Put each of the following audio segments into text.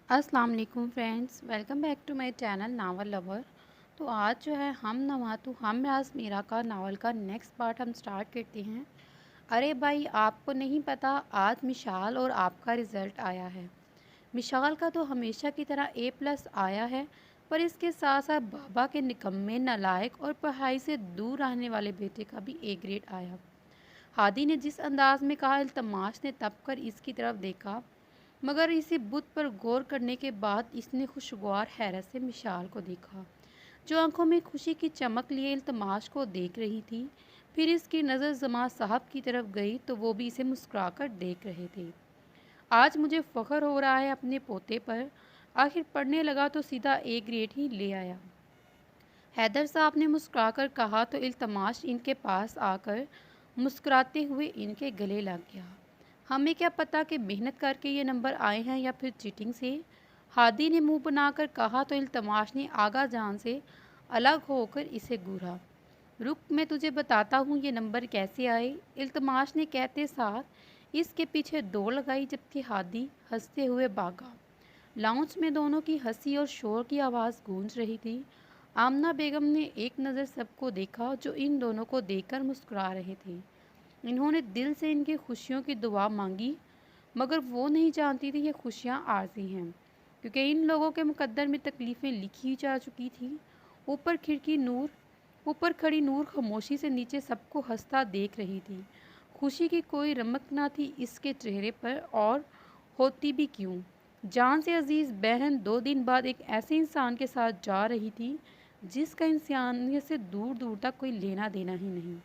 अस्सलाम वालेकुम friends, welcome back to my channel novel lover. तो आज जो है हम नवा तो हम राज मीरा का नावल का नेक्स्ट पार्ट हम स्टार्ट करते हैं। अरे भाई, आपको नहीं पता, आज मिशाल और आपका रिज़ल्ट आया है। मिशाल का तो हमेशा की तरह A+ आया है, पर इसके साथ साथ बाबा के निकम्मे, नालायक और पढ़ाई से दूर रहने वाले बेटे का भी A ग्रेड आया। हादी ने जिस अंदाज में कहा, इल्तमास ने तब कर इसकी तरफ देखा, मगर इसी बुत पर गौर करने के बाद इसने खुशगवार हैरत से मिशाल को देखा, जो आंखों में खुशी की चमक लिए इल्तमास को देख रही थी। फिर इसकी नज़र जमा साहब की तरफ गई तो वो भी इसे मुस्कुराकर देख रहे थे। आज मुझे फ़ख्र हो रहा है अपने पोते पर, आखिर पढ़ने लगा तो सीधा A ग्रेड ही ले आया। हैदर साहब ने मुस्कुराकर कहा तो इल्तमास इनके पास आकर मुस्कुराते हुए इनके गले लग गया। हमें क्या पता कि मेहनत करके ये नंबर आए हैं या फिर चीटिंग से, हादी ने मुंह बनाकर कहा तो इल्तमास ने आगा जान से अलग होकर इसे घूरा। रुक, मैं तुझे बताता हूँ ये नंबर कैसे आए, इल्तमास ने कहते साथ इसके पीछे दौड़ लगाई, जबकि हादी हंसते हुए भागा। लाउंज में दोनों की हंसी और शोर की आवाज़ गूंज रही थी। आमना बेगम ने एक नज़र सबको देखा जो इन दोनों को देखकर मुस्कुरा रहे थे। इन्होंने दिल से इनकी खुशियों की दुआ मांगी, मगर वो नहीं जानती थी ये खुशियाँ आरज़ी हैं, क्योंकि इन लोगों के मुकद्दर में तकलीफ़ें लिखी जा चुकी थी। ऊपर खिड़की नूर ऊपर खड़ी नूर खामोशी से नीचे सबको हंसता देख रही थी। खुशी की कोई रमक ना थी इसके चेहरे पर, और होती भी क्यों। जान से अजीज़ बहन 2 दिन बाद एक ऐसे इंसान के साथ जा रही थी जिसका इंसानियत से दूर दूर तक कोई लेना देना ही नहीं।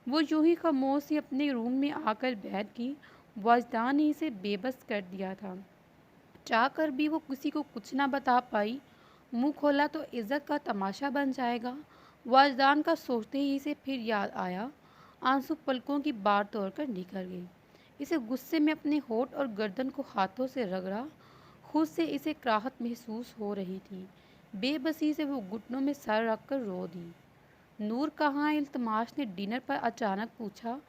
वो यूं ही खामोश सी अपने रूम में आकर बैठ गई। वाजदान ने इसे बेबस कर दिया था। चाह कर भी वो किसी को कुछ ना बता पाई। मुंह खोला तो इज्जत का तमाशा बन जाएगा। वाजदान का सोचते ही इसे फिर याद आया। आंसू पलकों की बार तोड़कर निकल गई। इसे गुस्से में अपने होठ और गर्दन को हाथों से रगड़ा। खुद से इसे कराहत महसूस हो रही थी। बेबसी से वो घुटनों में सर रखकर रो दी। नूर कहाँ है, इल्तमास ने डिनर पर अचानक पूछा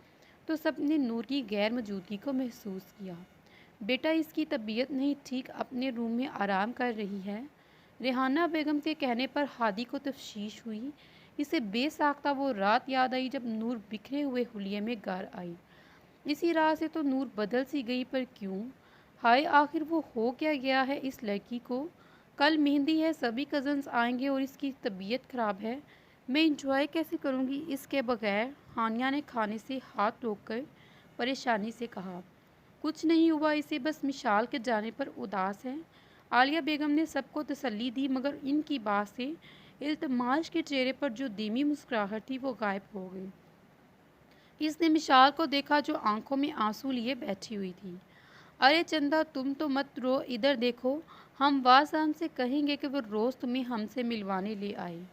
तो सबने नूर की गैर मौजूदगी को महसूस किया। बेटा, इसकी तबीयत नहीं ठीक, अपने रूम में आराम कर रही है। रेहाना बेगम के कहने पर हादी को तफ्शीश हुई। इसे बेसाख्ता वो रात याद आई जब नूर बिखरे हुए हुलिये में घर आई। इसी राह से तो नूर बदल सी गई, पर क्यों? हाय, आखिर वो हो क्या गया है इस लड़की को? कल मेहंदी है, सभी कज़न्स आएंगे और इसकी तबीयत ख़राब है। मैं इंजॉय कैसे करूँगी इसके बगैर? हानिया ने खाने से हाथ रोककर परेशानी से कहा। कुछ नहीं हुआ, इसे बस मिशाल के जाने पर उदास है। आलिया बेगम ने सबको तसल्ली दी, मगर इनकी बात से इल्तमास के चेहरे पर जो धीमी मुस्कुराहट थी वो गायब हो गई। इसने मिशाल को देखा जो आंखों में आंसू लिए बैठी हुई थी। अरे चंदा, तुम तो मत रो, इधर देखो, हम वाजान से कहेंगे कि वो रोज़ तुम्हें हमसे मिलवाने ले आए।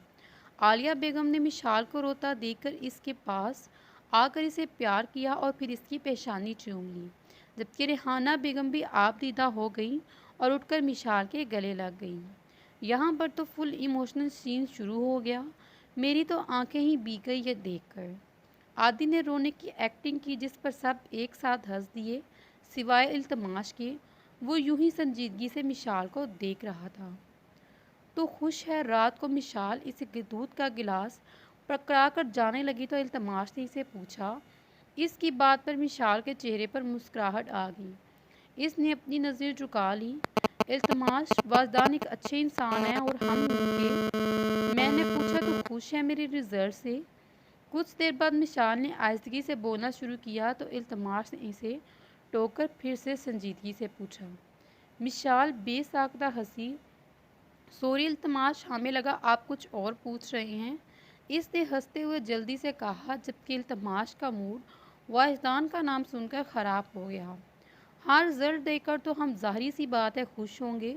आलिया बेगम ने मिशाल को रोता देखकर इसके पास आकर इसे प्यार किया और फिर इसकी पेशानी चूम ली, जबकि रेहाना बेगम भी आपदीदा हो गई और उठकर मिशाल के गले लग गई। यहाँ पर तो फुल इमोशनल सीन शुरू हो गया। मेरी तो आंखें ही भीग गई ये देखकर। आदि ने रोने की एक्टिंग की, जिस पर सब एक साथ हंस दिए, सिवाय इल्तमास के। वो यूं ही संजीदगी से मिशाल को देख रहा था। तो खुश है, रात को मिशाल इसे दूध का गिलास पकड़ा कर जाने लगी तो इल्तमास ने इसे पूछा। इसकी बात पर मिशाल के चेहरे पर मुस्कुराहट आ गई। इसने अपनी नज़र झुका ली। इल्तमास, वाजदान एक अच्छे इंसान है और हम उनके। मैंने पूछा तो खुश है मेरे रिजल्ट से? कुछ देर बाद मिशाल ने आहिस्तगी से बोलना शुरू किया तो इल्तमास ने इसे टोककर फिर से संजीदगी से पूछा। मिशाल बेसाख्ता हंसी। सॉरी इल्तमास, हमें लगा आप कुछ और पूछ रहे हैं, इसने हंसते हुए जल्दी से कहा, जबकि इल्तमास का मूड वाहिदान का नाम सुनकर ख़राब हो गया। हाँ, रिजल्ट देखकर तो हम ज़ाहिर सी बात है खुश होंगे।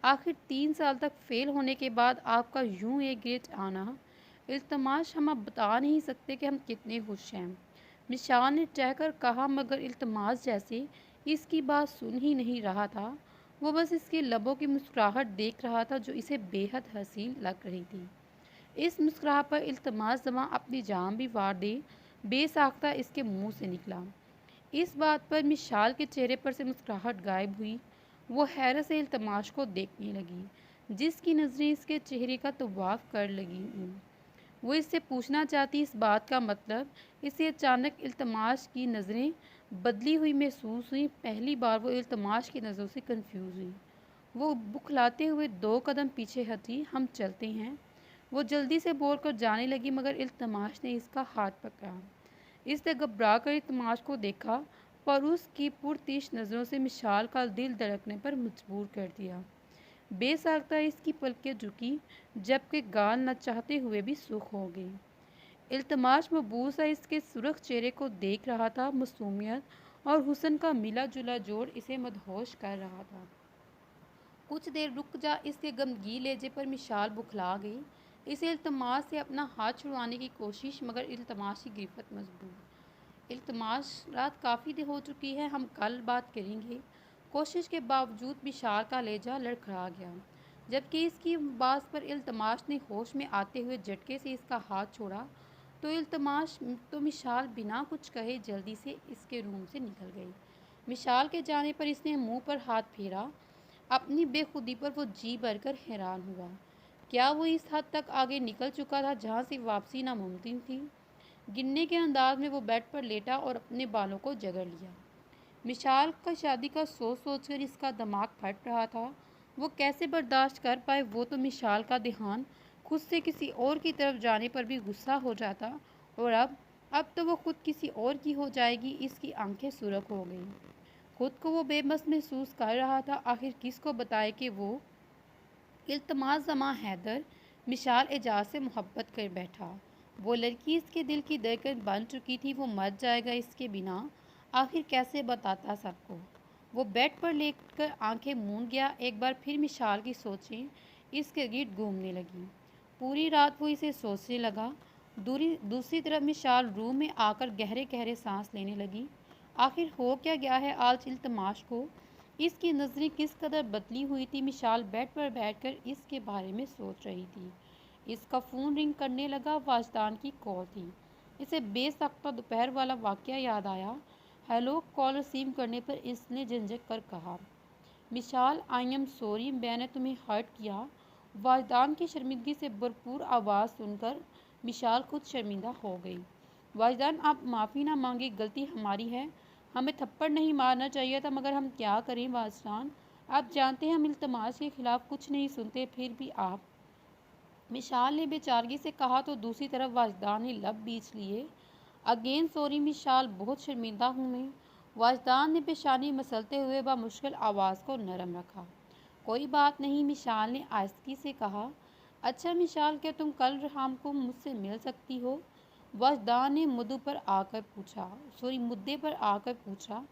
आखिर 3 साल तक फेल होने के बाद आपका यूं एक ग्रेड आना, इल्तमास, हम अब बता नहीं सकते कि हम कितने खुश हैं। मिशाल ने चहकर कहा, मगर इल्तमास जैसे इसकी बात सुन ही नहीं रहा था। वो बस इसके लबों की मुस्कुराहट देख रहा था जो इसे बेहद हसीन लग रही थी। इस मुस्कुराहट पर इल्तमास जमा अपनी जान भी वार दे, बेसाख्ता इसके मुंह से निकला। इस बात पर मिशाल के चेहरे पर से मुस्कुराहट गायब हुई। वो हैरत से इल्तमाश को देखने लगी, जिसकी नज़रें इसके चेहरे का तवाफ कर लगी। वो इससे पूछना चाहती इस बात का मतलब, इसे अचानक इल्तमाश की नज़रें बदली हुई महसूस हुई। पहली बार वो इल्तमाश की नज़रों से कंफ्यूज हुई। वो बुखलाते हुए 2 कदम पीछे हटी। हम चलते हैं, वो जल्दी से बोलकर जाने लगी, मगर इल्तमाश ने इसका हाथ पकड़ा। इसने घबरा कर इल्तमाश को देखा, पर उसकी पुरतिश नज़रों से मिशाल का दिल धड़कने पर मजबूर कर दिया। बेसाख्ता इसकी पलकें झुकी, जबकि गाल न चाहते हुए भी सुख हो गई। इल्तमाश मबूसा इसके सुर्ख चेहरे को देख रहा था। मासूमियत और हुस्न का मिला जुला जोड़ इसे मदहोश कर रहा था। कुछ देर रुक जा, इसके गमगीन लहजे पर मिशाल बुखला गई। इसे इल्तमास से अपना हाथ छुड़वाने की कोशिश, मगर इल्तमास की गिरफ्त मजबूर। इल्तमास, रात काफ़ी देर हो चुकी है, हम कल बात करेंगे। कोशिश के बावजूद मिशाल का लहजा लड़खड़ा गया, जबकि इसकी बात पर इल्तमास ने होश में आते हुए झटके से इसका हाथ छोड़ा। तो मिशाल बिना कुछ कहे जल्दी से इसके रूम से निकल गई। मिशाल के जाने पर इसने मुंह पर हाथ फेरा। अपनी बेखुदी पर वो जी भरकर हैरान हुआ। क्या वो इस हद तक आगे निकल चुका था जहाँ से वापसी नामुमकिन थी? गिनने के अंदाज में वो बेड पर लेटा और अपने बालों को जगड़ लिया। मिशाल का शादी का सोच कर इसका दिमाग फट रहा था। वो कैसे बर्दाश्त कर पाए? वो तो मिशाल का ध्यान खुद से किसी और की तरफ जाने पर भी गुस्सा हो जाता, और अब तो वो खुद किसी और की हो जाएगी। इसकी आंखें सुर्ख हो गईं। खुद को वो बेबस महसूस कर रहा था। आखिर किसको बताए कि वो इल्तमास जमा हैदर मिशाल एजाज से मोहब्बत कर बैठा। वो लड़की इसके दिल की धड़कन बन चुकी थी। वो मर जाएगा इसके बिना। आखिर कैसे बताता सबको? वो बेड पर लेटकर आंखें मूंद गया। एक बार फिर मिशाल की सोचें इसके गिर्द घूमने लगी। पूरी रात वो इसे सोचने लगा। दूसरी तरफ मिशाल रूम में आकर गहरे गहरे सांस लेने लगी। आखिर हो क्या गया है आज इल्तमाश को? इसकी नज़रें किस कदर बदली हुई थी। मिशाल बेड पर बैठकर इसके बारे में सोच रही थी। इसका फ़ोन रिंग करने लगा। वाजदान की कॉल थी। इसे बेसख्ता दोपहर वाला वाक़या याद आया। हेलो। कॉल रिसीव करने पर इसने झंझक कर कहा, मिशाल, आई एम सॉरी, मैंने तुम्हें हर्ट किया। वाजदान की शर्मिंदगी से भरपूर आवाज़ सुनकर मिशाल खुद शर्मिंदा हो गई। वाजदान, आप माफ़ी ना मांगे, गलती हमारी है। हमें थप्पड़ नहीं मारना चाहिए था, मगर हम क्या करें वाजदान। आप जानते हैं हम इल्तमास के ख़िलाफ़ कुछ नहीं सुनते, फिर भी आप। मिशाल ने बेचारगी से कहा तो दूसरी तरफ वाजदान ने लब बीच लिए। अगेन सॉरी मिशाल, बहुत शर्मिंदा हूँ मैं। वाजदान ने पेशानी मसलते हुए मुश्किल आवाज़ को नरम रखा। कोई बात नहीं, मिशाल ने आहिस्तगी से कहा। अच्छा मिशाल, क्या तुम कल शाम को मुझसे मिल सकती हो? वाजदान ने मुद्दे पर आकर पूछा।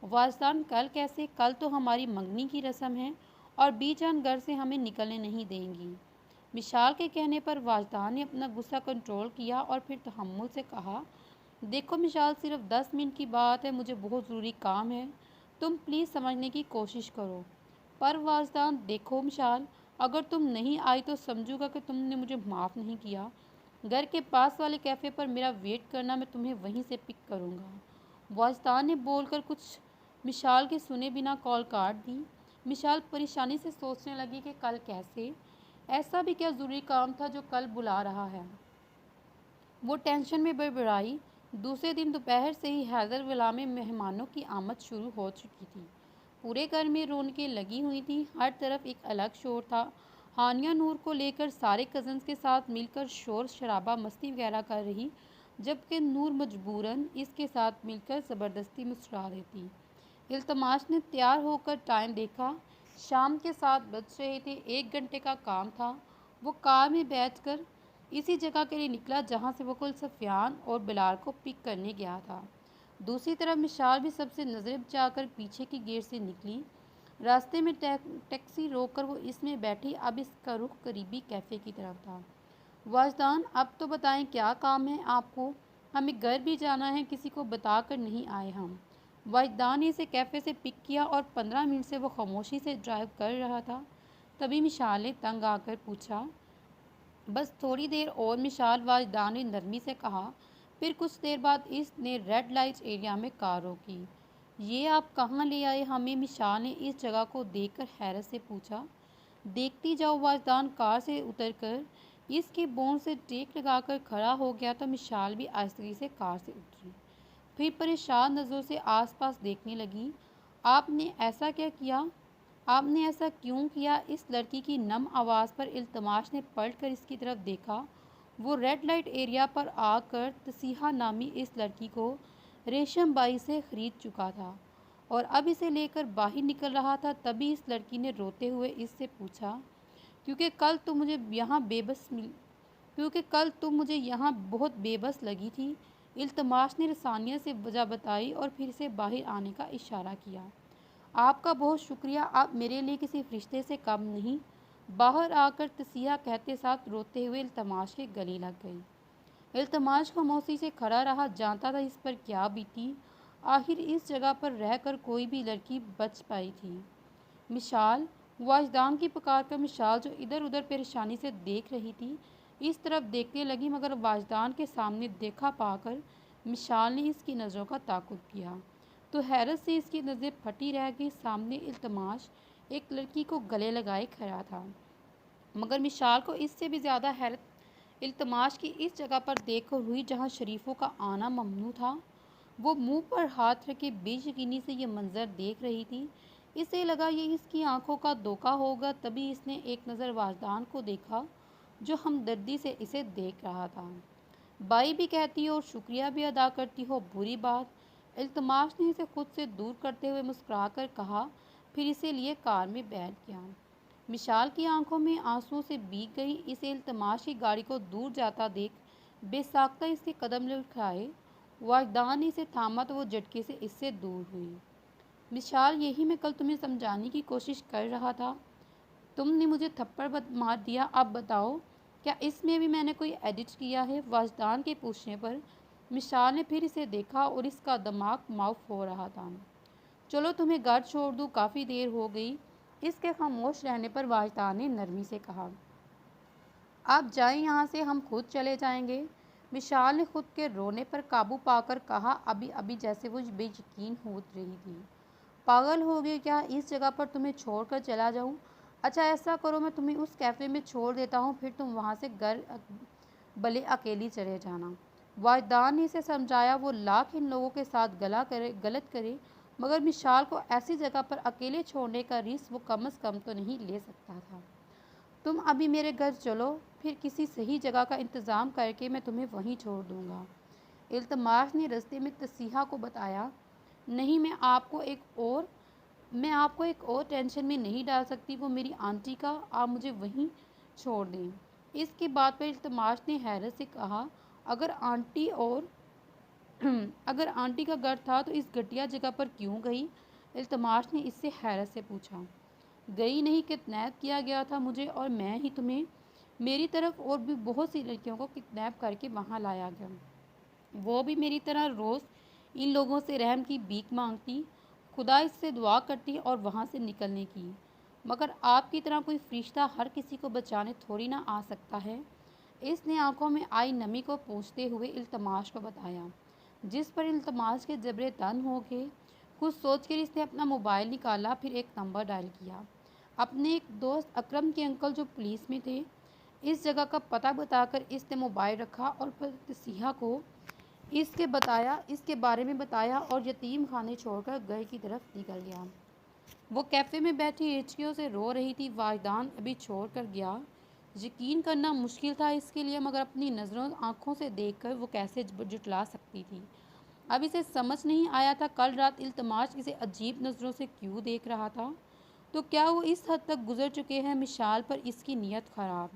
वाजदान, कल कैसे? कल तो हमारी मंगनी की रस्म है और बीजान घर से हमें निकलने नहीं देंगी। मिशाल के कहने पर वाजदान ने अपना गुस्सा कंट्रोल किया और फिर तहम्मुल से कहा, देखो मिशाल, सिर्फ 10 मिनट की बात है, मुझे बहुत ज़रूरी काम है। तुम प्लीज़ समझने की कोशिश करो। पर वाजदान, देखो मिशाल, अगर तुम नहीं आई तो समझूंगा कि तुमने मुझे माफ़ नहीं किया। घर के पास वाले कैफ़े पर मेरा वेट करना, मैं तुम्हें वहीं से पिक करूंगा। वाजदान ने बोलकर कुछ मिशाल के सुने बिना कॉल काट दी। मिशाल परेशानी से सोचने लगी कि कल कैसे? ऐसा भी क्या ज़रूरी काम था जो कल बुला रहा है? वो टेंशन में बड़बड़ाई। दूसरे दिन दोपहर से ही हैदर विला में मेहमानों की आमद शुरू हो चुकी थी। पूरे घर में रौनकें लगी हुई थी। हर तरफ एक अलग शोर था। हानिया नूर को लेकर सारे कज़न्स के साथ मिलकर शोर शराबा मस्ती वगैरह कर रही, जबकि नूर मजबूरन इसके साथ मिलकर ज़बरदस्ती मुस्कुरा रही थी। इल्तमास ने तैयार होकर टाइम देखा। शाम के 7 बज रहे थे। 1 घंटे का काम था। वो कार में बैठकर इसी जगह के लिए निकला जहाँ से वो कल सफ़ियान और बिलाल को पिक करने गया था। दूसरी तरफ मिशाल भी सबसे नज़रें बचाकर पीछे की गेट से निकली। रास्ते में टैक्सी रोककर वो इसमें बैठी। अब इसका रुख करीबी कैफ़े की तरफ था। वाजदान, अब तो बताएं क्या काम है आपको? हमें घर भी जाना है, किसी को बता कर नहीं आए हम। वाजदान ने इसे कैफ़े से पिक किया और 15 मिनट से वो खामोशी से ड्राइव कर रहा था। तभी मिशाल ने तंग आकर पूछा, बस थोड़ी देर और मिशाल, वाजदान ने नरमी से कहा। फिर कुछ देर बाद इसने रेड लाइट एरिया में कार रोकी। ये आप कहाँ ले आए हमें? मिशाल ने इस जगह को देखकर हैरत से पूछा। देखती जाओ, वाजदान कार से उतरकर इसके बोन से टेक लगाकर खड़ा हो गया तो मिशाल भी आहिस्ते से कार से उतरी। फिर परेशान नज़रों से आसपास देखने लगी। आपने ऐसा क्या किया? आपने ऐसा क्यों किया? इस लड़की की नम आवाज़ पर इल्तमास ने पलट कर इसकी तरफ देखा। वो रेड लाइट एरिया पर आकर तसीहा नामी इस लड़की को रेशम बाई से ख़रीद चुका था और अब इसे लेकर बाहर निकल रहा था। तभी इस लड़की ने रोते हुए इससे पूछा, क्योंकि कल तुम मुझे यहाँ बेबस मिल क्योंकि कल तुम मुझे यहाँ बहुत बेबस लगी थी। इल्तमास ने रसानिया से वजह बताई और फिर से बाहर आने का इशारा किया। आपका बहुत शुक्रिया, आप मेरे लिए किसी फरिश्ते से कम नहीं। बाहर आकर तसिया कहते साथ रोते हुए इल्तमास के गले लग गई। इल्तमास खामोशी से खड़ा रहा, जानता था इस पर क्या बीती। आखिर इस जगह पर रहकर कोई भी लड़की बच पाई थी। मिशाल, वाजदान की पुकार कर मिशाल जो इधर उधर परेशानी से देख रही थी इस तरफ देखने लगी, मगर वाजदान के सामने देखा पाकर मिशाल ने इसकी नज़रों का ताक़ुब किया तो हैरत से इसकी नज़रें फटी रह गई। सामने इल्तमास एक लड़की को गले लगाए खड़ा था, मगर मिशाल को इससे भी ज़्यादा हैरत इल्तमास की इस जगह पर देखकर हुई जहाँ शरीफों का आना ममनू था। वो मुंह पर हाथ रखे बेयकीनी से ये मंजर देख रही थी। इसे लगा ये इसकी आंखों का धोखा होगा। तभी इसने एक नज़र वाजदान को देखा जो हमदर्दी से इसे देख रहा था। बाई भी कहती हो और शुक्रिया भी अदा करती हो, बुरी बात। इल्तमास ने इसे खुद से दूर करते हुए मुस्कुराकर कहा, फिर इसे लिए कार में बैठ गया। मिशाल की आंखों में आंसुओं से भीग गई। इसे इल्तमास की गाड़ी को दूर जाता देख बेसाख्ता इसके कदम लड़खड़ाए। वाजदान ने इसे थामा तो वो झटके से इससे दूर हुई। मिशाल, यही मैं कल तुम्हें समझाने की कोशिश कर रहा था। तुमने मुझे थप्पड़ मार दिया। अब बताओ, क्या इसमें भी मैंने कोई एडिट किया है? वाजदान के पूछने पर मिशाल ने फिर इसे देखा और इसका दिमाग माउफ हो रहा था। चलो तुम्हें घर छोड़ दूँ, काफ़ी देर हो गई। इसके खामोश रहने पर वाजदान ने नरमी से कहा, आप जाएं यहाँ से, हम खुद चले जाएंगे। मिशाल ने खुद के रोने पर काबू पाकर कहा, अभी अभी जैसे वो बेयकीन हो रही थी। पागल हो गए क्या? इस जगह पर तुम्हें छोड़कर चला जाऊं? अच्छा ऐसा करो, मैं तुम्हें उस कैफ़े में छोड़ देता हूँ, फिर तुम वहाँ से घर भले अकेली चले जाना। वाजदान ने इसे समझाया वो लाख इन लोगों के साथ गलत करे, मगर मिशाल को ऐसी जगह पर अकेले छोड़ने का रिस्क वो कम से कम तो नहीं ले सकता था। तुम अभी मेरे घर चलो, फिर किसी सही जगह का इंतज़ाम करके मैं तुम्हें वहीं छोड़ दूँगा। इल्तमास ने रास्ते में तसीहा को बताया, नहीं मैं आपको एक और टेंशन में नहीं डाल सकती। वो मेरी आंटी का, आप मुझे वहीं छोड़ दें। इसकी बात पर इल्तमास ने हैरत से कहा, अगर आंटी और अगर आंटी का घर था तो इस घटिया जगह पर क्यों गई? इल्तमास ने इससे हैरत से पूछा। गई नहीं, किडनैप किया गया था मुझे और मैं ही तुम्हें। मेरी तरफ और भी बहुत सी लड़कियों को किडनैप करके वहाँ लाया गया। वो भी मेरी तरह रोज़ इन लोगों से रहम की भीख मांगती, खुदा इससे दुआ करती और वहाँ से निकलने की। मगर आपकी तरह कोई फरिश्ता हर किसी को बचाने थोड़ी ना आ सकता है। इसने आंखों में आई नमी को पूछते हुए इल्तमास को बताया, जिस पर इल्तमास के जबरे तन हो गए। कुछ सोचकर इसने अपना मोबाइल निकाला, फिर एक नंबर डायल किया। अपने एक दोस्त अकरम के अंकल जो पुलिस में थे, इस जगह का पता बताकर इसने मोबाइल रखा और तसीहा को इसके बारे में बताया और यतीम खाने छोड़कर घर की तरफ निकल गया। वो कैफ़े में बैठी हिचकियों से रो रही थी। वाजदान अभी छोड़ कर गया। यकीन करना मुश्किल था इसके लिए, मगर अपनी नज़रों आँखों से देखकर वो कैसे जुटला सकती थी। अब इसे समझ नहीं आया था कल रात इल्तमास इसे अजीब नज़रों से क्यों देख रहा था। तो क्या वो इस हद तक गुजर चुके हैं? मिशाल पर इसकी नीयत ख़राब।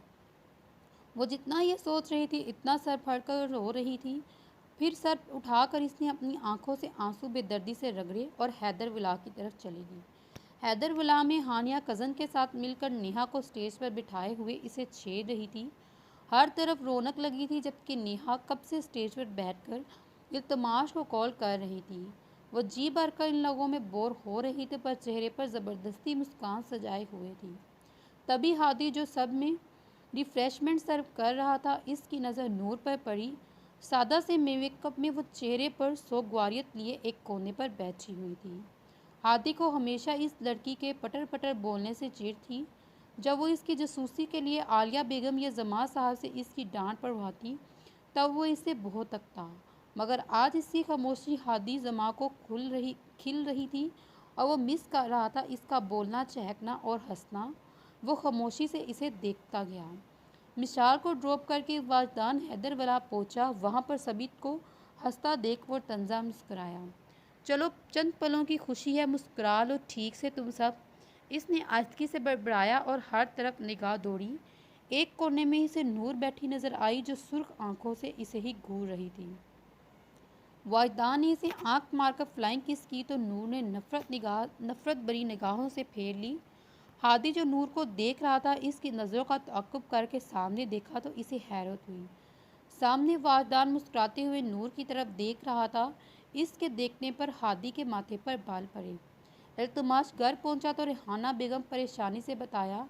वो जितना ये सोच रही थी इतना सर फड़कर रो रही थी। फिर सर उठाकर इसने अपनी आंखों से आंसू बेदर्दी से रगड़े और हैदर विला की तरफ चली गई। हैदर विला में हानिया कज़न के साथ मिलकर नेहा को स्टेज पर बिठाए हुए इसे छेड़ रही थी। हर तरफ रौनक लगी थी, जबकि नेहा कब से स्टेज पर बैठकर इल्तमास को कॉल कर रही थी। वो जी भरकर इन लोगों में बोर हो रही थी, पर चेहरे पर ज़बरदस्ती मुस्कान सजाए हुए थी। तभी हादी जो सब में रिफ़्रेशमेंट सर्व कर रहा था, इसकी नज़र नूर पर पड़ी। सादा से मेकअप में वो चेहरे पर सोगवारियत लिए एक कोने पर बैठी हुई थी। हादी को हमेशा इस लड़की के पटर पटर बोलने से चिढ़ थी। जब वो इसकी जासूसी के लिए आलिया बेगम या जमा साहब से इसकी डांट पड़वाती तब वो इससे बहुत तकता, मगर आज इसकी खामोशी हादी जमा को खिल रही थी और वो मिस कर रहा था इसका बोलना, चहकना और हंसना। वो खामोशी से इसे देखता गया। मिसाल को ड्रॉप करके वाजदान हैदरवाला पहुंचा। वहां पर सबीत को हंसता देख वो तंजा मुस्कुराया। चलो चंद पलों की खुशी है, मुस्कुरा लो ठीक से तुम सब। इसने आहिस्तगी से बड़बड़ाया और हर तरफ निगाह दौड़ी। एक कोने में इसे नूर बैठी नजर आई जो सुर्ख आंखों से इसे ही घूर रही थी। वाजदान ने इसे आंख मारकर फ्लाइंग किस की तो नूर ने नफरत भरी निगाहों से फेर ली। हादी जो नूर को देख रहा था इसकी नज़रों का तअक्कुब करके सामने देखा तो इसे हैरत हुई। सामने वाजदान मुस्कुराते हुए नूर की तरफ देख रहा था। इसके देखने पर हादी के माथे पर बाल पड़े। इल्तमास घर पहुंचा तो रेहाना बेगम परेशानी से बताया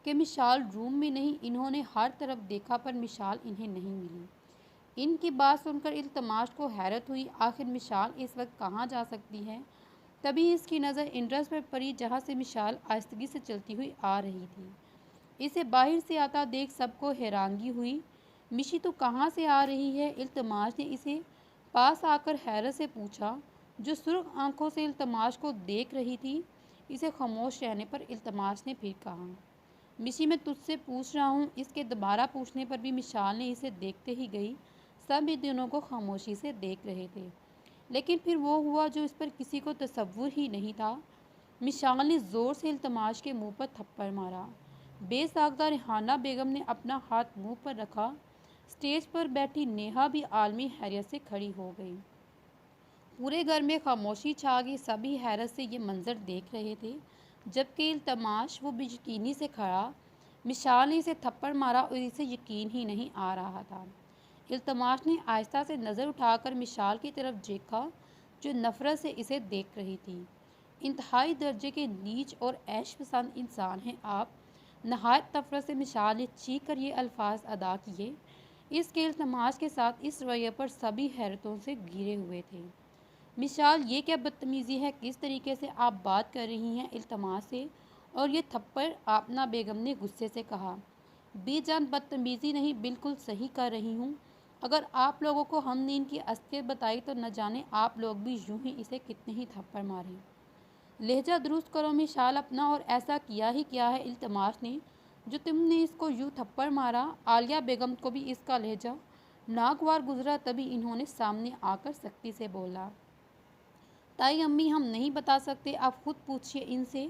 कि मिशाल रूम में नहीं। इन्होंने हर तरफ देखा पर मिशाल इन्हें नहीं मिली। इनकी बात सुनकर इल्तमास को हैरत हुई, आखिर मिशाल इस वक्त कहाँ जा सकती है। तभी इसकी नज़र इंड्रस पर पड़ी जहाँ से मिशाल आहिस्तगी से चलती हुई आ रही थी। इसे बाहर से आता देख सबको हैरानगी हुई। मिशी तो कहाँ से आ रही है? इल्तमास ने इसे पास आकर हैरत से पूछा। जो सुर्ख आंखों से इल्तमास को देख रही थी। इसे खामोश रहने पर इल्तमास ने फिर कहा, मिशी मैं तुझसे पूछ रहा हूँ। इसके दोबारा पूछने पर भी मिशाल ने इसे देखते ही गई। सब इन दोनों को खामोशी से देख रहे थे, लेकिन फिर वो हुआ जो इस पर किसी को तसव्वुर ही नहीं था। मिशाल ने ज़ोर से इल्तमास के मुंह पर थप्पड़ मारा। बेसाख्ता रेहाना बेगम ने अपना हाथ मुंह पर रखा। स्टेज पर बैठी नेहा भी आलमी हैरियत से खड़ी हो गई। पूरे घर में खामोशी छा गई। सभी हैरत से ये मंजर देख रहे थे, जबकि इल्तमास वो बेयकीनी से खड़ा। मिशाल ने इसे थप्पड़ मारा और इसे यकीन ही नहीं आ रहा था। इल्तमास ने आहिस्ता से नज़र उठाकर मिशाल की तरफ देखा जो नफ़रत से इसे देख रही थी। इंतहाई दर्जे के नीच और ऐश पसंद इंसान हैं आप। नहायत नफ़रत से मिशाल ने चीख कर ये अल्फाज अदा किए। इसके इल्तमास के साथ इस रवैये पर सभी हैरतों से घिरे हुए थे। मिशाल ये क्या बदतमीज़ी है? किस तरीके से आप बात कर रही हैं इल्तमास से? और ये थप्पड़? आपना बेगम ने गुस्से से कहा। बेजान बदतमीज़ी नहीं, बिल्कुल सही कर रही हूँ। अगर आप लोगों को हमने इनकी असलियत बताई तो न जाने आप लोग भी यूं ही इसे कितने ही थप्पड़ मारें। लहजा दुरुस्त करो मिशाल अपना, और ऐसा किया ही क्या है इल्तमास ने जो तुमने इसको यूं थप्पड़ मारा? आलिया बेगम को भी इसका लहजा नागवार गुजरा। तभी इन्होंने सामने आकर सख्ती से बोला, ताई अम्मी हम नहीं बता सकते, आप खुद पूछिए इनसे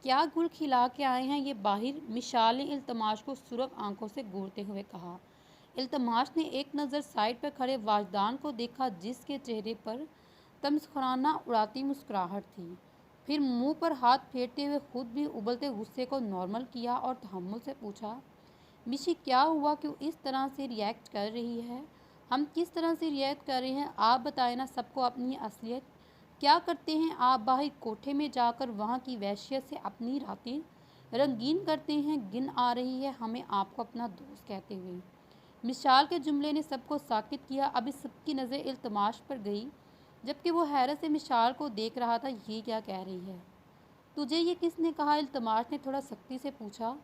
क्या गुल खिला के आए हैं ये बाहिर। मिशाल ने इल्तमास को सुर्ख आंखों से घूरते हुए कहा। इल्तमास ने एक नज़र साइड पर खड़े वाजदान को देखा जिसके चेहरे पर तमस्खुराना उड़ाती मुस्कुराहट थी। फिर मुंह पर हाथ फेरते हुए खुद भी उबलते गुस्से को नॉर्मल किया और तहम्मुल से पूछा, मिशी क्या हुआ? क्यों इस तरह से रिएक्ट कर रही है? हम किस तरह से रिएक्ट कर रहे हैं आप बताएं ना सबको अपनी असलियत। क्या करते हैं आप बाहर कोठे में जाकर वहाँ की वहशियत से अपनी रातें रंगीन करते हैं? गिन आ रही है हमें आपको अपना दोस्त कहते हुए। मिशाल के जुमले ने सबको साकित किया। अभी सबकी नज़र इल्तमास पर गई, जबकि वो हैरत से मिशाल को देख रहा था। ये क्या कह रही है? तुझे ये किसने कहा? इल्तमास ने थोड़ा सख्ती से पूछा।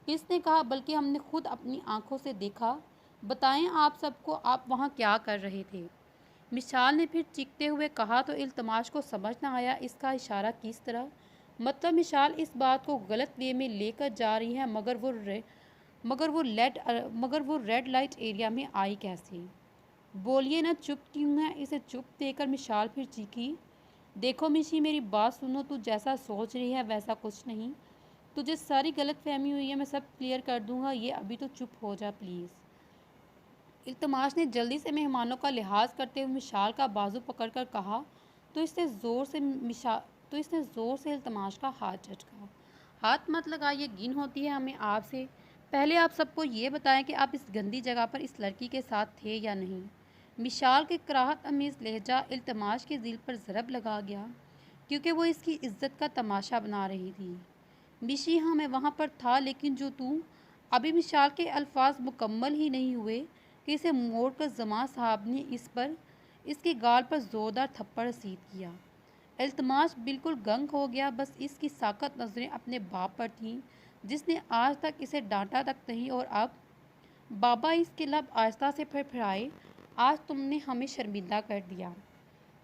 किसने कहा? बल्कि हमने खुद अपनी आंखों से देखा। बताएं आप सबको आप वहाँ क्या कर रहे थे? मिशाल ने फिर चीखते हुए कहा तो इल्तमास को समझ न आया इसका इशारा किस तरह। मतलब मिशाल इस बात को गलत वे में लेकर जा रही है, मगर वो रेड लाइट एरिया में आई कैसे? बोलिए ना, चुप क्यों है? इसे चुप देकर मिशाल फिर चीखी, देखो मिशी मेरी बात सुनो, तू जैसा सोच रही है वैसा कुछ नहीं। तुझे सारी गलत फहमी हुई है, मैं सब क्लियर कर दूंगा। ये अभी तो चुप हो जा प्लीज़। इल्तमास ने जल्दी से मेहमानों का लिहाज करते हुए मिशाल का बाजू पकड़कर कहा तो इसने ज़ोर से इल्तमास का हाथ झटका। हाथ मत लगाइए, गिन होती है हमें आपसे। पहले आप सबको ये बताएं कि आप इस गंदी जगह पर इस लड़की के साथ थे या नहीं। मिशाल के कराहत अमीज़ लहजा इल्तमास के दिल पर ज़रब लगा गया, क्योंकि वो इसकी इज्जत का तमाशा बना रही थी। मिशी हाँ मैं वहाँ पर था, लेकिन जो तू। अभी मिशाल के अल्फाज मुकम्मल ही नहीं हुए कि इसे मोड़कर जमां साहब ने इसके गाल पर ज़ोरदार थप्पड़ रसीद किया। इल्तमास बिल्कुल गंग हो गया। बस इसकी साकत नज़रें अपने बाप पर थीं, जिसने आज तक इसे डांटा तक नहीं। और अब बाबा इसके लब आहिस्ता से फड़फड़ाए। आज तुमने हमें शर्मिंदा कर दिया,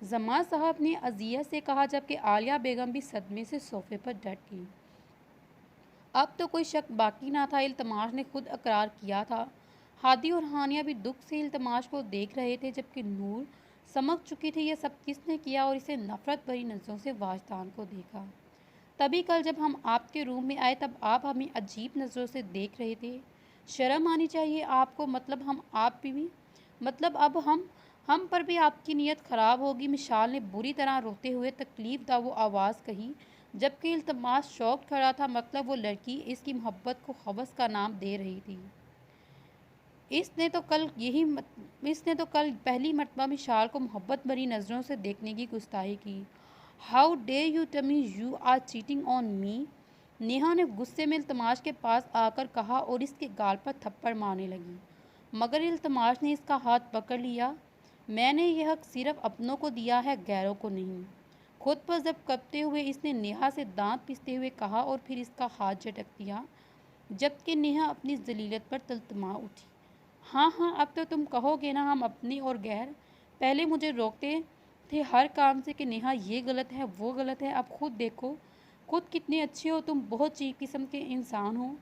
जमां साहब ने अजियत से कहा, जबकि आलिया बेगम भी सदमे से सोफे पर डट गई। अब तो कोई शक बाकी ना था। इल्तमास ने खुद अकरार किया था। हादी और हानिया भी दुख से इल्तमास को देख रहे थे, जबकि नूर समझ चुकी थी यह सब किसने किया और इसे नफरत भरी नज़रों से वाजदान को देखा। तभी कल जब हम आपके रूम में आए तब आप हमें अजीब नज़रों से देख रहे थे। शर्म आनी चाहिए आपको। मतलब अब हम पर भी आपकी नीयत ख़राब होगी। मिशाल ने बुरी तरह रोते हुए तकलीफ दा वो आवाज़ कही, जबकि इल्तमास शौक खड़ा था। मतलब वो लड़की इसकी मोहब्बत को हवस का नाम दे रही थी। इसने तो कल पहली मर्तबा मिशाल को मोहब्बत भरी नज़रों से देखने की गुस्ताखी की। How dare you tell me you are cheating on me, Neha ने गुस्से में इल्तमास के पास आकर कहा और इसके गाल पर थप्पड़ मारने लगी। मगर इल्तमास ने इसका हाथ पकड़ लिया। मैंने यह हक सिर्फ अपनों को दिया है, गैरों को नहीं। खुद पर जब करते हुए इसने नेहा से दांत पीसते हुए कहा और फिर इसका हाथ झटक दिया, जबकि नेहा अपनी जलीलत पर तलतमा उठी। हाँ हाँ, अब तो तुम कहोगे ना हम अपनी और गैर। पहले मुझे रोकते थे हर काम से कि नेहा ये गलत है वो गलत है। अब खुद देखो, खुद कितनी अच्छी हो तुम, बहुत चीप किस्म के इंसान हो।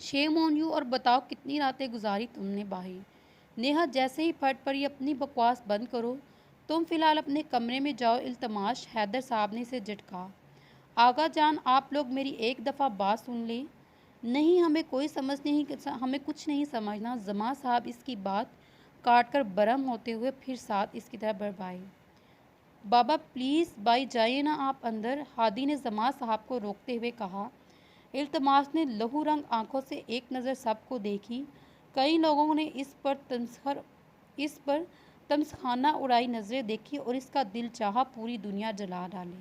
Shame on you. और बताओ कितनी रातें गुजारी तुमने बाहर। नेहा जैसे ही फट पड़ी, अपनी बकवास बंद करो, तुम फ़िलहाल अपने कमरे में जाओ। इल्तमास, हैदर साहब ने इसे झटका। आगा जान, आप लोग मेरी एक दफ़ा बात सुन लें। नहीं, हमें कुछ नहीं समझना। जमां साहब इसकी बात काट कर बरम होते हुए फिर साथ इसकी तरह बरबाए। बाबा प्लीज़ बाई जाइए ना आप अंदर, हादी ने जमां साहब को रोकते हुए कहा। इल्तमास ने लहू रंग आंखों से एक नज़र सबको देखी। कई लोगों ने इस पर तमसखाना उड़ाई नज़रें देखी और इसका दिल चाहा पूरी दुनिया जला डाले।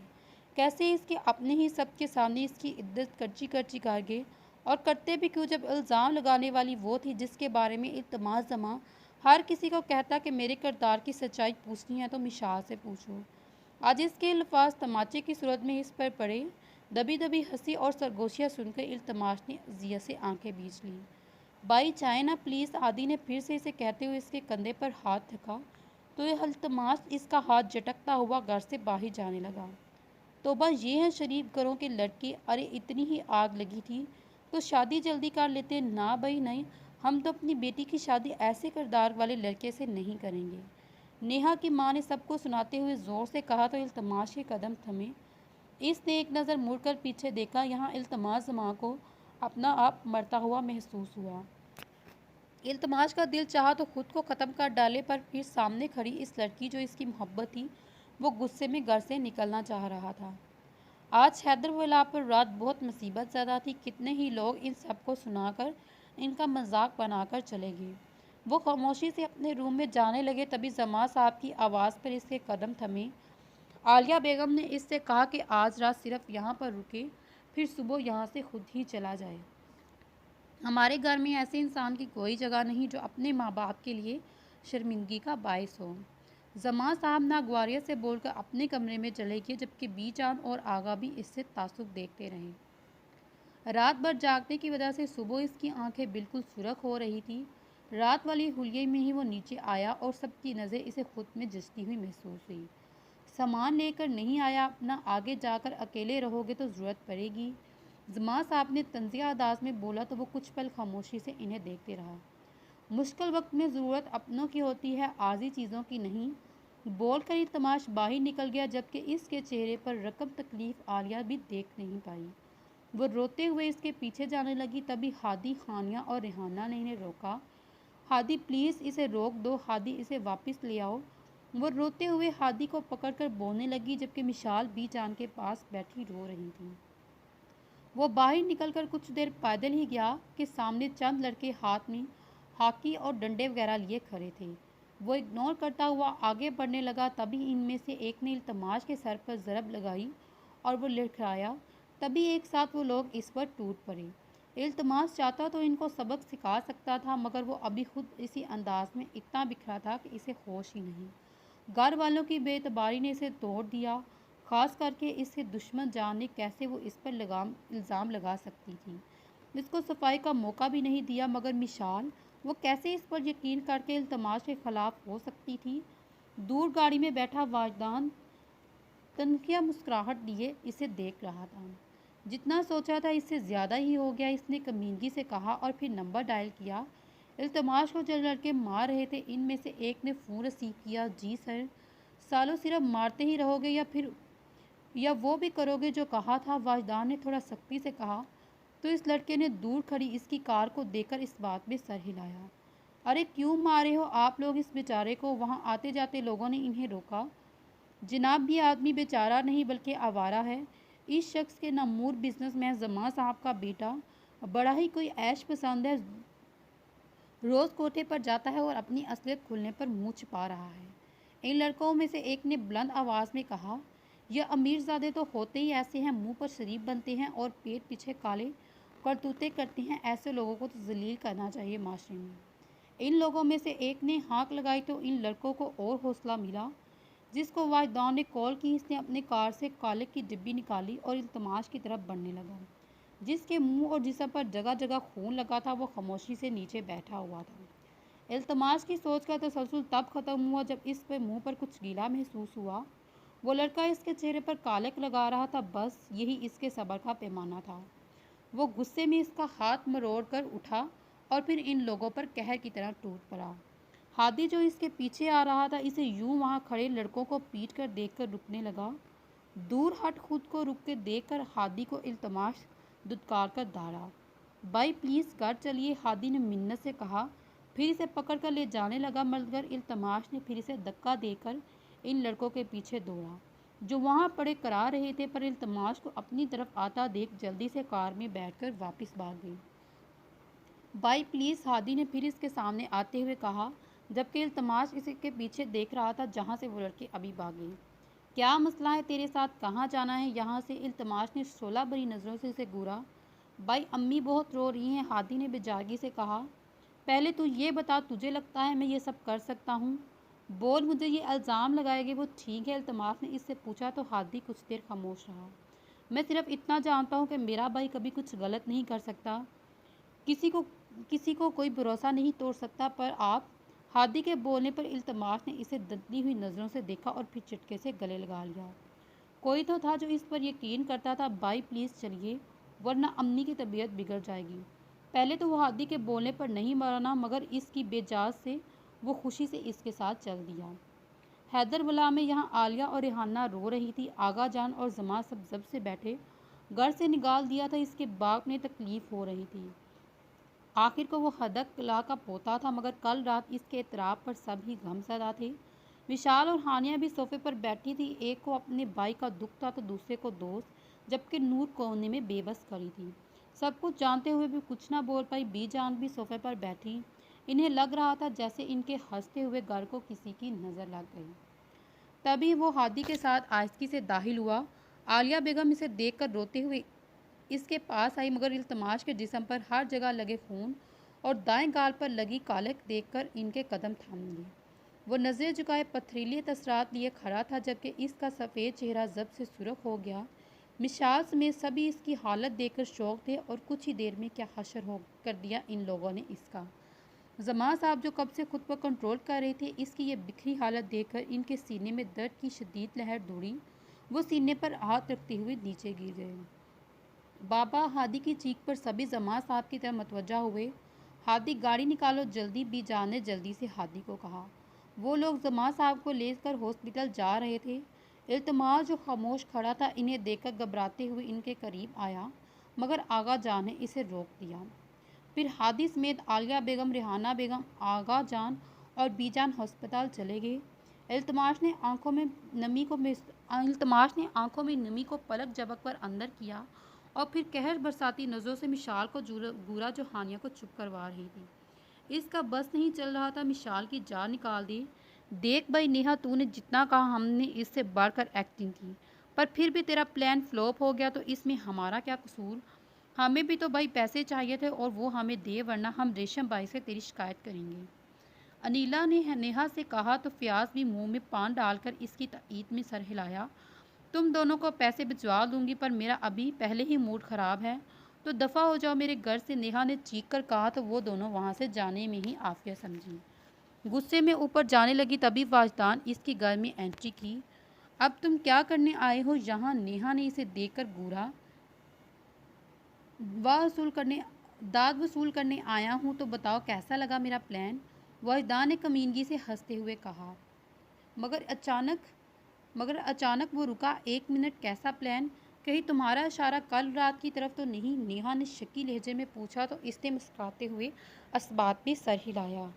कैसे इसके अपने ही सबके सामने इसकी इज्जत करची करची कर गए। और करते भी क्यों, जब इल्ज़ाम लगाने वाली वो थी जिसके बारे में इल्तमास जमा हर किसी को कहता कि मेरे किरदार की सच्चाई पूछनी है तो मिशाल से पूछो। आज इसके अल्फाज तमाचे की सूरत में इस पर पड़े। दबी दबी हंसी और सरगोशियाँ सुनकर इल्तमास ने अजियत से आंखें बीच लीं। बाई चाहे ना प्लीज़, आदि ने फिर से इसे कहते हुए इसके कंधे पर हाथ रखा तो यह इल्तमास इसका हाथ झटकता हुआ घर से बाहर जाने लगा। तोबा ये है शरीफ घरों के लड़के। अरे इतनी ही आग लगी थी तो शादी जल्दी कर लेते। ना भाई नहीं, हम तो अपनी बेटी की शादी ऐसे किरदार वाले लड़के से नहीं करेंगे। नेहा की माँ ने सबको सुनाते हुए ज़ोर से कहा तो इल्तमास के कदम थमे। इसने एक नज़र मुड़कर पीछे देखा। यहाँ इल्तमास माँ को अपना आप मरता हुआ महसूस हुआ। इल्तमास का दिल चाहा तो खुद को ख़त्म कर डाले, पर फिर सामने खड़ी इस लड़की जो इसकी मोहब्बत थी, वो गुस्से में घर से निकलना चाह रहा था। आज हैदरवाला पर रात बहुत मुसीबत ज़्यादा थी। कितने ही लोग इन सबको सुनाकर इनका मजाक बनाकर चले गए। वो खामोशी से अपने रूम में जाने लगे, तभी जमा साहब की आवाज़ पर इसके कदम थमे। आलिया बेगम ने इससे कहा कि आज रात सिर्फ यहाँ पर रुके, फिर सुबह यहाँ से खुद ही चला जाए। हमारे घर में ऐसे इंसान की कोई जगह नहीं जो अपने माँ बाप के लिए शर्मिंदगी का बायस हो। जमा साहब नागवारियत से बोलकर अपने कमरे में चले गए, जबकि बीजान और आगा भी इससे तासुब देखते रहे। रात भर जागने की वजह से सुबह इसकी आंखें बिल्कुल सुरख हो रही थी। रात वाली हुलिये में ही वो नीचे आया और सबकी नज़र इसे खुद में जचती हुई महसूस हुई। सामान लेकर नहीं आया अपना, आगे जाकर अकेले रहोगे तो ज़रूरत पड़ेगी। जमा साहब ने तंजिया अंदाज में बोला तो वो कुछ पल खामोशी से इन्हें देखते रहा। मुश्किल वक्त में ज़रूरत अपनों की होती है, आजी चीज़ों की नहीं। बोलकर इल्तमास बाहर निकल गया, जबकि इसके चेहरे पर रकम तकलीफ़ आलिया भी देख नहीं पाई। वो रोते हुए इसके पीछे जाने लगी। तभी हादी, खानिया और रेहाना ने इन्हें रोका। हादी प्लीज़ इसे रोक दो, हादी इसे वापस ले आओ। वो रोते हुए हादी को पकड़कर बोलने लगी, जबकि मिशाल बीजान के पास बैठी रो रही थी। वो बाहर निकलकर कुछ देर पैदल ही गया कि सामने चंद लड़के हाथ में हॉकी और डंडे वगैरह लिए खड़े थे। वो इग्नोर करता हुआ आगे बढ़ने लगा। तभी इनमें से एक ने इल्तमास के सर पर ज़रब लगाई और वो लड़खड़ाया। तभी एक साथ वो लोग इस पर टूट पड़े। इल्तमास चाहता तो इनको सबक सिखा सकता था, मगर वो अभी खुद इसी अंदाज में इतना बिखरा था कि इसे होश ही नहीं। घर वालों की बेतबारी ने इसे तोड़ दिया, खास करके इसके दुश्मन जाने कैसे वो इस पर इल्ज़ाम लगा सकती थी। इसको सफाई का मौका भी नहीं दिया, मगर मिशाल वो कैसे इस पर यकीन करके इल्तमास के खिलाफ हो सकती थी। दूर गाड़ी में बैठा वाजदान तनखिया मुस्कुराहट दिए इसे देख रहा था। जितना सोचा था इससे ज़्यादा ही हो गया, इसने कमीनगी से कहा और फिर नंबर डायल किया। इल्तमास को जो लड़के मार रहे थे इनमें से एक ने फ़ोन रिसीव किया। जी सर। सालों सिर्फ मारते ही रहोगे या वो भी करोगे जो कहा था? वाजदान ने थोड़ा सख्ती से कहा। तो इस लड़के ने दूर खड़ी इसकी कार को देखकर इस बात में सर हिलाया। अरे क्यों मारे हो आप लोग इस बेचारे को? वहाँ आते जाते लोगों ने इन्हें रोका। जनाब ये आदमी बेचारा नहीं बल्कि आवारा है। इस शख्स के नमूर बिजनेसमैन जमा साहब का बेटा बड़ा ही कोई ऐश पसंद है। रोज़ कोठे पर जाता है और अपनी असलियत खुलने पर मुंह छिपा रहा है। इन लड़कों में से एक ने बुलंद आवाज़ में कहा, यह अमीरजादे तो होते ही ऐसे हैं, मुंह पर शरीफ बनते हैं और पेट पीछे काले करतूते करते हैं। ऐसे लोगों को तो जलील करना चाहिए माशरे में। इन लोगों में से एक ने हाँक लगाई तो इन लड़कों को और हौसला मिला। जिसको वाजदान ने कॉल की इसने अपने कार से काले की डिब्बी निकाली और इल्तमास की तरफ बढ़ने लगा। जिसके मुंह और जिस्म पर जगह जगह खून लगा था वो खामोशी से नीचे बैठा हुआ था। इल्तमास की सोच का तसलसल तब ख़त्म हुआ जब इस पे मुंह पर कुछ गीला महसूस हुआ। वो लड़का इसके चेहरे पर कालक लगा रहा था, बस यही इसके सब्र का पैमाना था। वो गुस्से में इसका हाथ मरोड़ कर उठा और फिर इन लोगों पर कहर की तरह टूट पड़ा। हादी जो इसके पीछे आ रहा था इसे यूं वहां खड़े लड़कों को पीट कर देखकर रुकने लगा। दूर हट खुद को रुक के देखकर हादी को इल्तमास दुत्कार कर दाड़ा। भाई प्लीज़ घर चलिए, हादी ने मिन्नत से कहा। फिर इसे पकड़ कर ले जाने लगा, मगर इल्तमास ने फिर इसे धक्का देकर इन लड़कों के पीछे दौड़ा जो वहाँ पड़े करा रहे थे, पर इल्तमास को अपनी तरफ आता देख जल्दी से कार में बैठकर वापस भाग गई। भाई प्लीज़, हादी ने फिर इसके सामने आते हुए कहा, जबकि इल्तमास इसके पीछे देख रहा था जहाँ से वो लड़के अभी भागे। क्या मसला है तेरे साथ? कहाँ जाना है यहाँ से? इल्तमास ने शोला भरी नज़रों से इसे घूरा। भाई अम्मी बहुत रो रही हैं, हादी ने बेजारगी से कहा। पहले तू ये बता, तुझे लगता है मैं ये सब कर सकता हूँ? बोल, मुझे ये इल्ज़ाम लगाएंगे वो ठीक है? इल्तमास ने इससे पूछा तो हादी कुछ देर खामोश रहा। मैं सिर्फ इतना जानता हूँ कि मेरा भाई कभी कुछ गलत नहीं कर सकता। किसी को किसी को कोई भरोसा नहीं तोड़ सकता। पर आप? हादी के बोलने पर इल्तमास ने इसे दंती हुई नज़रों से देखा और फिर चटके से गले लगा लिया। कोई तो था जो इस पर यकीन करता था। भाई प्लीज़ चलिए, वरना अम्मी की तबीयत बिगड़ जाएगी। पहले तो वो हादी के बोलने पर नहीं माना, मगर इसकी बेजाज से वो खुशी से इसके साथ चल दिया। हैदरबला में यहाँ आलिया और रेहाना रो रही थी। आगा जान और जमा सब जब से बैठे घर से निकाल दिया था, इसके बाप ने तकलीफ़ हो रही थी। आखिर को वो हदक कला का पोता था, मगर कल रात इसके एतराफ़ पर सब ही गमज़दा थे। विशाल और हानिया भी सोफे पर बैठी थी। एक को अपने भाई का दुख था तो दूसरे को दोस्त, जबकि नूर कोने में बेबस खड़ी थी। सब कुछ जानते हुए भी कुछ ना बोल पाई। बीजान भी सोफे पर बैठी। इन्हें लग रहा था जैसे इनके हंसते हुए घर को किसी की नज़र लग गई। तभी वो हादी के साथ आहिस्ती से दाखिल हुआ। आलिया बेगम इसे देखकर रोते हुए इसके पास आई, मगर इल्तमास के जिस्म पर हर जगह लगे खून और दाएं गाल पर लगी कालक देखकर इनके कदम थम लिए। वो नज़रें झुकाए पथरीले तसरात लिए खड़ा था, जबकि इसका सफ़ेद चेहरा जब से सुर्ख हो गया। मिशाल समेत सभी इसकी हालत देखकर शौक थे और कुछ ही देर में क्या हशर हो कर दिया इन लोगों ने इसका। जमा साहब जो कब से खुद पर कंट्रोल कर रहे थे, इसकी ये बिखरी हालत देखकर इनके सीने में दर्द की शदीद लहर दौड़ी। वो सीने पर हाथ रखते हुए नीचे गिर गए। बाबा, हादी की चीख पर सभी जमा साहब की तरफ मतवज्जा हुए। हादी गाड़ी निकालो जल्दी, बीजान ने जल्दी से हादी को कहा। वो लोग जमा साहब को लेकर हॉस्पिटल जा रहे थे। इल्तमास जो खामोश खड़ा था इन्हें देखकर घबराते हुए इनके करीब आया, मगर आगा जान ने इसे रोक दिया। फिर हादी समेत आलिया बेगम, रेहाना बेगम, आगा जान और बीजान अस्पताल चले गए। इल्तमास ने आंखों में नमी को पलक झपक पर अंदर किया और फिर कहर बरसाती नज़रों से मिशाल को घूरा जो हानिया को चुप करवा रही थी। इसका बस नहीं चल रहा था मिशाल की जान निकाल दी। देख भाई नेहा, तूने जितना कहा हमने इससे बढ़कर एक्टिंग की, पर फिर भी तेरा प्लान फ्लॉप हो गया तो इसमें हमारा क्या कसूर? हमें भी तो भाई पैसे चाहिए थे और वो हमें दे, वरना हम रेशम बाई से तेरी शिकायत करेंगे। अनिला ने नेहा से कहा तो फ़याज़ भी मुंह में पान डालकर इसकी तायीद में सर हिलाया। तुम दोनों को पैसे भिजवा दूंगी, पर मेरा अभी पहले ही मूड ख़राब है, तो दफ़ा हो जाओ मेरे घर से, नेहा ने चीख कर कहा। तो वो दोनों वहाँ से जाने में ही आफिया समझी। गुस्से में ऊपर जाने लगी, तभी वाजदान इसके घर में एंट्री की। अब तुम क्या करने आए हो यहाँ? नेहा ने इसे देखकर घूरा। वसूल करने दाद वसूल करने आया हूँ, तो बताओ कैसा लगा मेरा प्लान? वाजदान ने कमीनगी से हंसते हुए कहा। मगर अचानक मगर अचानक वो रुका। 1 मिनट, कैसा प्लान? कहीं तुम्हारा इशारा कल रात की तरफ तो नहीं? नेहा ने शकी लहजे में पूछा। तो इसने मुस्कुराते हुए असबात में सर हिलाया।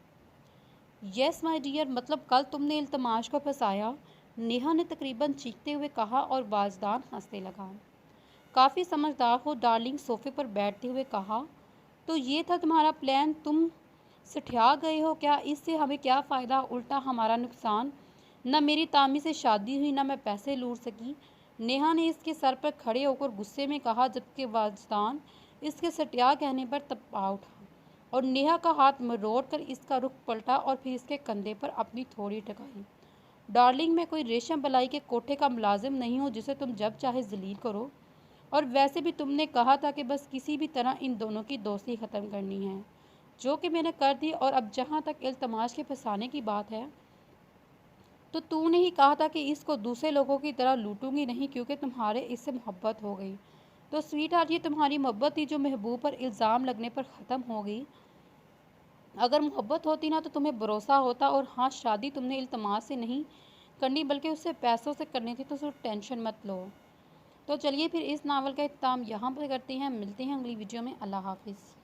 यस माय डियर, मतलब कल तुमने इल्तमाश को फंसाया, नेहा ने तकरीबन चीखते हुए कहा और वाजदान हंसने लगा। काफ़ी समझदार हो डार्लिंग, सोफे पर बैठते हुए कहा। तो ये था तुम्हारा प्लान? तुम सठिया गए हो क्या? इससे हमें क्या फ़ायदा, उल्टा हमारा नुकसान। न मेरी तामी से शादी हुई, न मैं पैसे लूट सकी, नेहा ने इसके सर पर खड़े होकर गुस्से में कहा, जबकि वाजदान इसके सटिया कहने पर तपा उठा और नेहा का हाथ मरोड़ कर इसका रुख पलटा और फिर इसके कंधे पर अपनी थोड़ी टकाई। डार्लिंग, मैं कोई रेशम बलाई के कोठे का मुलाजिम नहीं हूँ जिसे तुम जब चाहे जलील करो। और वैसे भी तुमने कहा था कि बस किसी भी तरह इन दोनों की दोस्ती ख़त्म करनी है, जो कि मैंने कर दी। और अब जहाँ तक इल्तमाश के फंसाने की बात है, तो तूने ही कहा था कि इसको दूसरे लोगों की तरह लूटूंगी नहीं, क्योंकि तुम्हारे इससे मोहब्बत हो गई। तो स्वीट हार्ट, ये तुम्हारी मोहब्बत थी जो महबूब पर इल्ज़ाम लगने पर ख़त्म हो गई। अगर मोहब्बत होती ना तो तुम्हें भरोसा होता। और हाँ, शादी तुमने इल्तमास से नहीं करनी बल्कि उससे पैसों से करनी थी, तो सिर्फ टेंशन मत लो। तो चलिए फिर इस नावल का इख्तिताम यहाँ पर करते हैं। मिलते हैं अगली वीडियो में। अल्लाह हाफिज़।